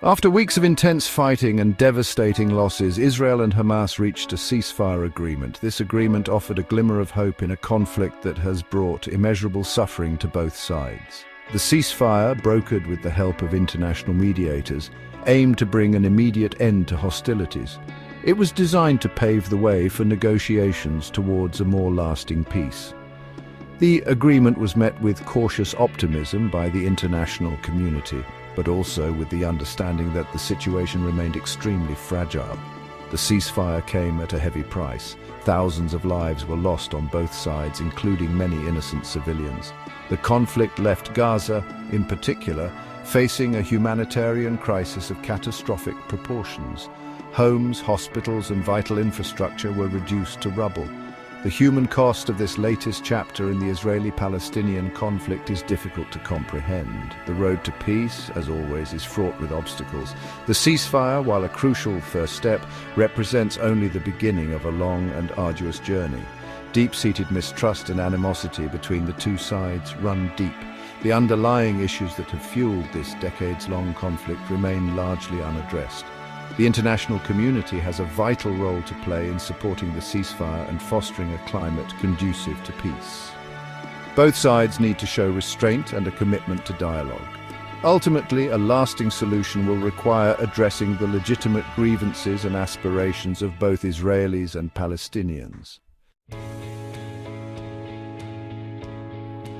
After weeks of intense fighting and devastating losses, Israel and Hamas reached a ceasefire agreement. This agreement offered a glimmer of hope in a conflict that has brought immeasurable suffering to both sides. The ceasefire, brokered with the help of international mediators, aimed to bring an immediate end to hostilities. It was designed to pave the way for negotiations towards a more lasting peace. The agreement was met with cautious optimism by the international community, but also with the understanding that the situation remained extremely fragile. The ceasefire came at a heavy price. Thousands of lives were lost on both sides, including many innocent civilians. The conflict left Gaza, in particular, facing a humanitarian crisis of catastrophic proportions. Homes, hospitals, and vital infrastructure were reduced to rubble. The human cost of this latest chapter in the Israeli-Palestinian conflict is difficult to comprehend. The road to peace, as always, is fraught with obstacles. The ceasefire, while a crucial first step, represents only the beginning of a long and arduous journey. Deep-seated mistrust and animosity between the two sides run deep. The underlying issues that have fueled this decades-long conflict remain largely unaddressed. The international community has a vital role to play in supporting the ceasefire and fostering a climate conducive to peace. Both sides need to show restraint and a commitment to dialogue. Ultimately, a lasting solution will require addressing the legitimate grievances and aspirations of both Israelis and Palestinians.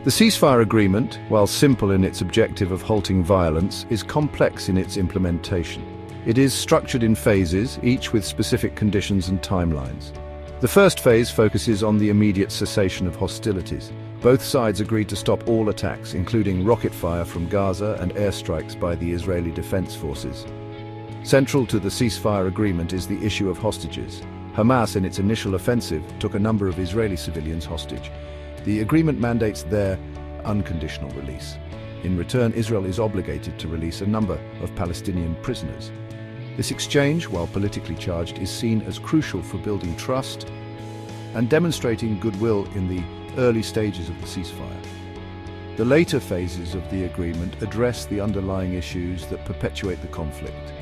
The ceasefire agreement, while simple in its objective of halting violence, is complex in its implementation. It is structured in phases, each with specific conditions and timelines. The first phase focuses on the immediate cessation of hostilities. Both sides agreed to stop all attacks, including rocket fire from Gaza and airstrikes by the Israeli Defense Forces. Central to the ceasefire agreement is the issue of hostages. Hamas, in its initial offensive, took a number of Israeli civilians hostage. The agreement mandates their unconditional release. In return, Israel is obligated to release a number of Palestinian prisoners. This exchange, while politically charged, is seen as crucial for building trust and demonstrating goodwill in the early stages of the ceasefire. The later phases of the agreement address the underlying issues that perpetuate the conflict.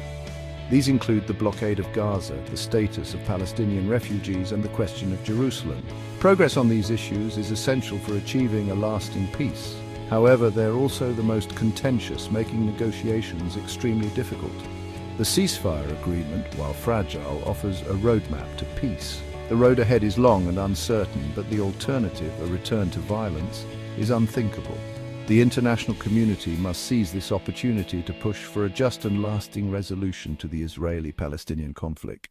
These include the blockade of Gaza, the status of Palestinian refugees, and the question of Jerusalem. Progress on these issues is essential for achieving a lasting peace. However, they're also the most contentious, making negotiations extremely difficult. The ceasefire agreement, while fragile, offers a roadmap to peace. The road ahead is long and uncertain, but the alternative, a return to violence, is unthinkable. The international community must seize this opportunity to push for a just and lasting resolution to the Israeli-Palestinian conflict.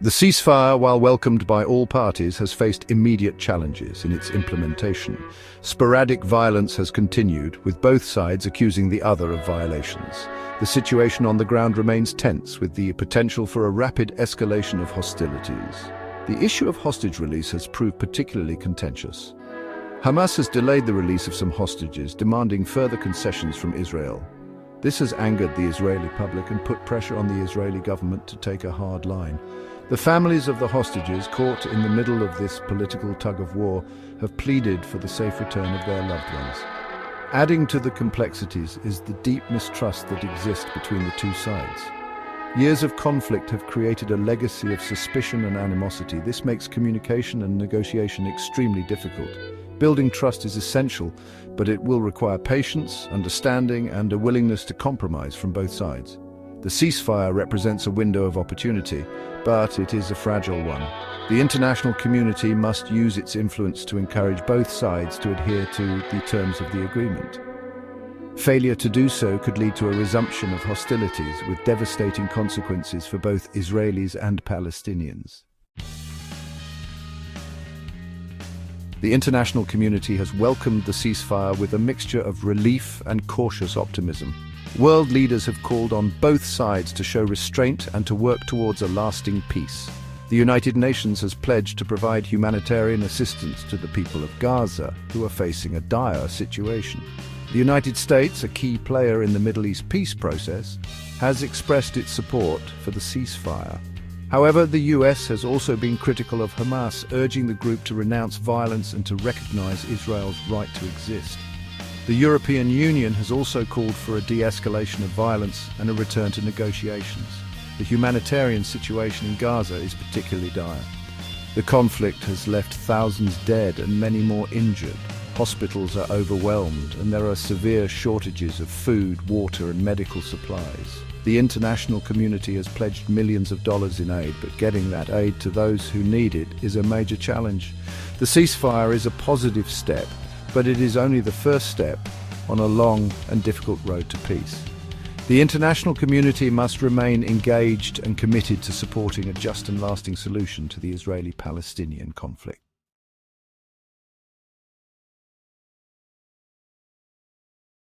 The ceasefire, while welcomed by all parties, has faced immediate challenges in its implementation. Sporadic violence has continued, with both sides accusing the other of violations. The situation on the ground remains tense, with the potential for a rapid escalation of hostilities. The issue of hostage release has proved particularly contentious. Hamas has delayed the release of some hostages, demanding further concessions from Israel. This has angered the Israeli public and put pressure on the Israeli government to take a hard line. The families of the hostages, caught in the middle of this political tug-of-war, have pleaded for the safe return of their loved ones. Adding to the complexities is the deep mistrust that exists between the two sides. Years of conflict have created a legacy of suspicion and animosity. This makes communication and negotiation extremely difficult. Building trust is essential, but it will require patience, understanding, and a willingness to compromise from both sides. The ceasefire represents a window of opportunity, but it is a fragile one. The international community must use its influence to encourage both sides to adhere to the terms of the agreement. Failure to do so could lead to a resumption of hostilities, with devastating consequences for both Israelis and Palestinians. The international community has welcomed the ceasefire with a mixture of relief and cautious optimism. World leaders have called on both sides to show restraint and to work towards a lasting peace. The United Nations has pledged to provide humanitarian assistance to the people of Gaza, who are facing a dire situation. The United States, a key player in the Middle East peace process, has expressed its support for the ceasefire. However, the US has also been critical of Hamas, urging the group to renounce violence and to recognize Israel's right to exist. The European Union has also called for a de-escalation of violence and a return to negotiations. The humanitarian situation in Gaza is particularly dire. The conflict has left thousands dead and many more injured. Hospitals are overwhelmed and there are severe shortages of food, water and medical supplies. The international community has pledged millions of dollars in aid, but getting that aid to those who need it is a major challenge. The ceasefire is a positive step, but it is only the first step on a long and difficult road to peace. The international community must remain engaged and committed to supporting a just and lasting solution to the Israeli-Palestinian conflict.